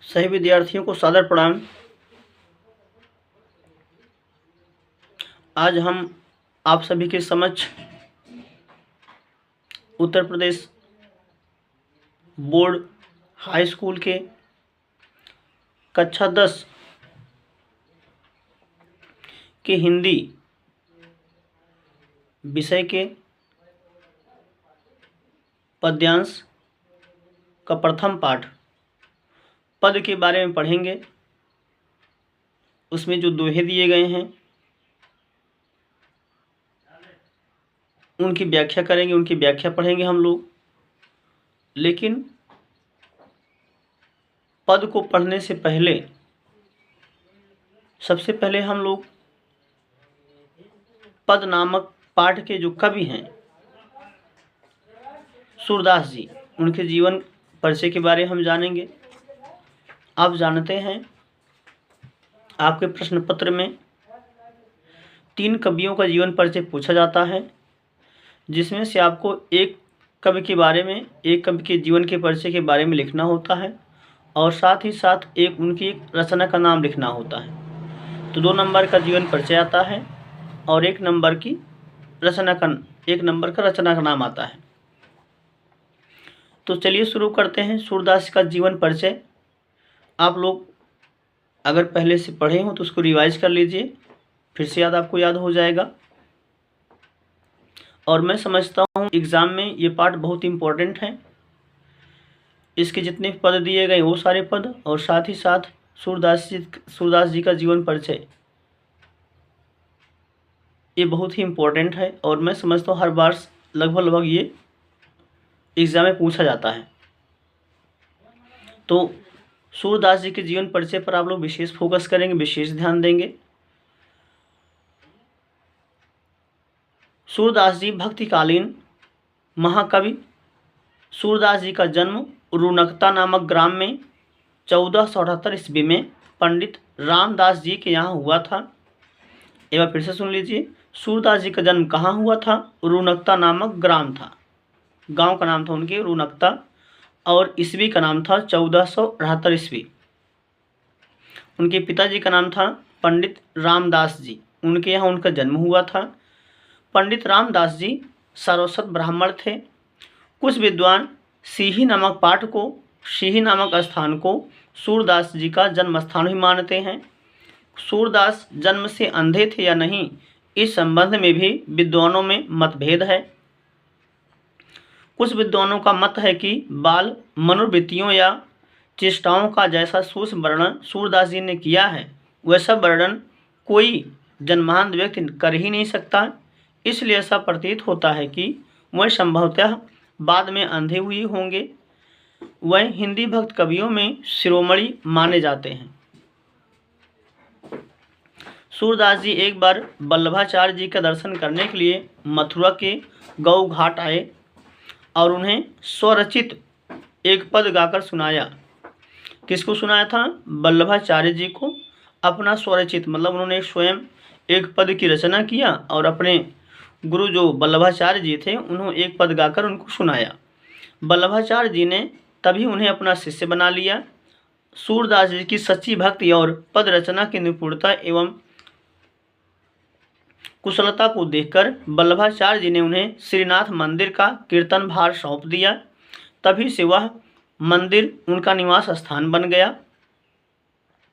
सभी विद्यार्थियों को सादर प्रणाम। आज हम आप सभी के समक्ष Uttar Pradesh board high school के कक्षा 10 के हिंदी विषय के पद्यांश का प्रथम पाठ पद के बारे में पढ़ेंगे। उसमें जो दोहे दिए गए हैं उनकी व्याख्या करेंगे, उनकी व्याख्या पढ़ेंगे हम लोग। लेकिन पद को पढ़ने से पहले सबसे पहले हम लोग पद नामक पाठ के जो कवि हैं सूरदास जी, उनके जीवन परिचय के बारे में हम जानेंगे। आप जानते हैं आपके प्रश्न पत्र में 3 कवियों का जीवन परिचय पूछा जाता है, जिसमें से आपको एक कवि के बारे में, एक कवि के जीवन के परिचय के बारे में लिखना होता है और साथ ही साथ उनकी एक रचना का नाम लिखना होता है। तो 2 नंबर का जीवन परिचय आता है और 1 नंबर का रचना का नाम आता है। तो चलिए शुरू करते हैं सूरदास का जीवन परिचय। आप लोग अगर पहले से पढ़े हो तो उसको रिवाइज कर लीजिए, फिर से आपको याद हो जाएगा। और मैं समझता हूँ एग्ज़ाम में ये पार्ट बहुत इम्पोर्टेंट है। इसके जितने पद दिए गए वो सारे पद और साथ ही साथ सूरदास जी का जीवन परिचय, ये बहुत ही इम्पोर्टेंट है और मैं समझता हूँ हर बार लगभग ये एग्ज़ाम में पूछा जाता है। तो सूरदास जी के जीवन परिचय पर आप लोग विशेष फोकस करेंगे, विशेष ध्यान देंगे। सूरदास जी भक्तिकालीन महाकवि। सूरदास जी का जन्म रुनकता नामक ग्राम में 1478 ईस्वी में पंडित रामदास जी के यहाँ हुआ था। एक बार फिर से सुन लीजिए, सूरदास जी का जन्म कहाँ हुआ था? रुनकता नामक ग्राम था, गांव का नाम था उनके रुनकता, और ईस्वी का नाम था 1478 ईस्वी। उनके पिताजी का नाम था पंडित रामदास जी, उनके यहाँ उनका जन्म हुआ था। पंडित रामदास जी सारस्वत ब्राह्मण थे। कुछ विद्वान सिही नामक स्थान को सूरदास जी का जन्म स्थान ही मानते हैं। सूरदास जन्म से अंधे थे या नहीं, इस संबंध में भी विद्वानों में मतभेद है। कुछ विद्वानों का मत है कि बाल मनोवृत्तियों या चेष्टाओं का जैसा सूक्ष्म वर्णन सूरदास जी ने किया है, वैसा वर्णन कोई जन्मांध व्यक्ति कर ही नहीं सकता। इसलिए ऐसा प्रतीत होता है कि वह संभवतः बाद में अंधे हुए होंगे। वह हिंदी भक्त कवियों में शिरोमणि माने जाते हैं। सूरदास जी एक बार वल्लभाचार्य जी का दर्शन करने के लिए मथुरा के गौ घाट आए और उन्हें स्वरचित एक पद गाकर सुनाया। किसको सुनाया था? वल्लभाचार्य जी को अपना स्वरचित, मतलब उन्होंने स्वयं एक पद की रचना किया और अपने गुरु जो वल्लभाचार्य जी थे उन्होंने एक पद गाकर उनको सुनाया। वल्लभाचार्य जी ने तभी उन्हें अपना शिष्य बना लिया। सूरदास जी की सच्ची भक्ति और पद रचना की निपुणता एवं कुशलता को देखकर वल्लभाचार्य जी ने उन्हें श्रीनाथ मंदिर का कीर्तन भार सौंप दिया। तभी से वह मंदिर उनका निवास स्थान बन गया,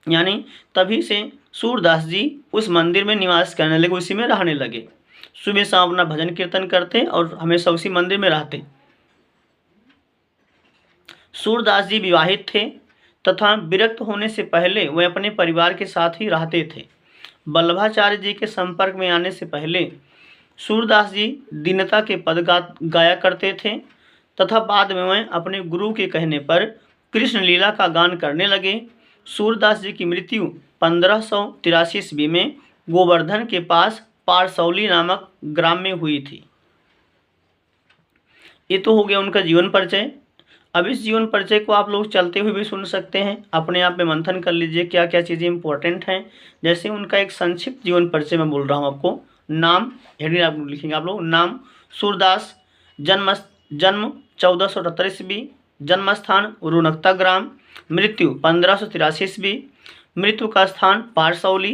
यानी तभी से सूरदास जी उस मंदिर में निवास करने लगे, उसी में रहने लगे। सुबह शाम अपना भजन कीर्तन करते और हमेशा उसी मंदिर में रहते। सूरदास जी विवाहित थे तथा विरक्त होने से पहले वह अपने परिवार के साथ ही रहते थे। वल्लभाचार्य जी के संपर्क में आने से पहले सूरदास जी दीनता के पद गाया करते थे तथा बाद में वह अपने गुरु के कहने पर कृष्ण लीला का गान करने लगे। सूरदास जी की मृत्यु 1583 ईस्वी में गोवर्धन के पास पारसौली नामक ग्राम में हुई थी। ये तो हो गया उनका जीवन परिचय। अब इस जीवन परिचय को आप लोग चलते हुए भी सुन सकते हैं, अपने आप में मंथन कर लीजिए क्या क्या चीज़ें इंपॉर्टेंट हैं। जैसे उनका एक संक्षिप्त जीवन परिचय मैं बोल रहा हूँ आपको। नाम, हेडिंग आप लिखेंगे आप लोग, नाम सूरदास, जन्म 1478 ईस्वी, जन्म स्थान रुनकता ग्राम, मृत्यु 1583 ईस्वी, मृत्यु का स्थान पारसौली,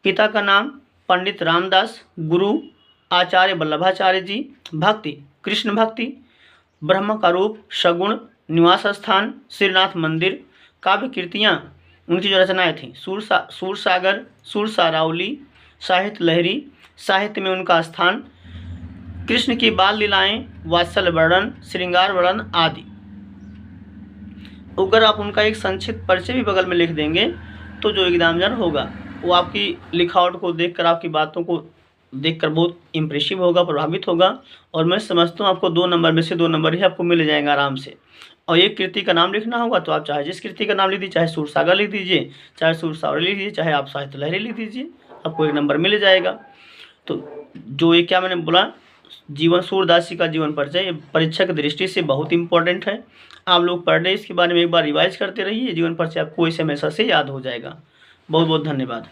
पिता का नाम पंडित रामदास, गुरु आचार्य वल्लभाचार्य जी, भक्ति कृष्ण भक्ति, ब्रह्म का रूप सगुण, निवास स्थान श्रीनाथ मंदिर, काव्य कृतियाँ उनकी जो रचनाएं थीं सूरसागर, सुरसारावली, साहित्य लहरी, साहित्य में उनका स्थान, कृष्ण की बाल लीलाएं, वात्सल्य वर्णन, श्रृंगार वर्णन आदि। अगर आप उनका एक संक्षिप्त परिचय भी बगल में लिख देंगे तो जो एग्जामिनर होगा वो आपकी लिखावट को देखकर, आपकी बातों को देखकर बहुत इम्प्रेसिव होगा, प्रभावित होगा, और मैं समझता हूँ आपको 2 नंबर में से 2 नंबर ही आपको मिल जाएंगे आराम से। और एक कृति का नाम लिखना होगा तो आप चाहे जिस कृति का नाम लिख दीजिए, चाहे सूरसागर लिख दीजिए, चाहे सुरसावली लिख दीजिए, चाहे आप साहित्य लहरी लिख दीजिए, आपको 1 नंबर मिल जाएगा। तो जो ये क्या मैंने बोला, जीवन सूरदास जी का जीवन परिचय, ये परीक्षा की दृष्टि से बहुत इंपॉर्टेंट है। आप लोग पर डे इसके बारे में एक बार रिवाइज करते रहिए, जीवन परिचय आपको इस हमेशा से याद हो जाएगा। बहुत बहुत धन्यवाद।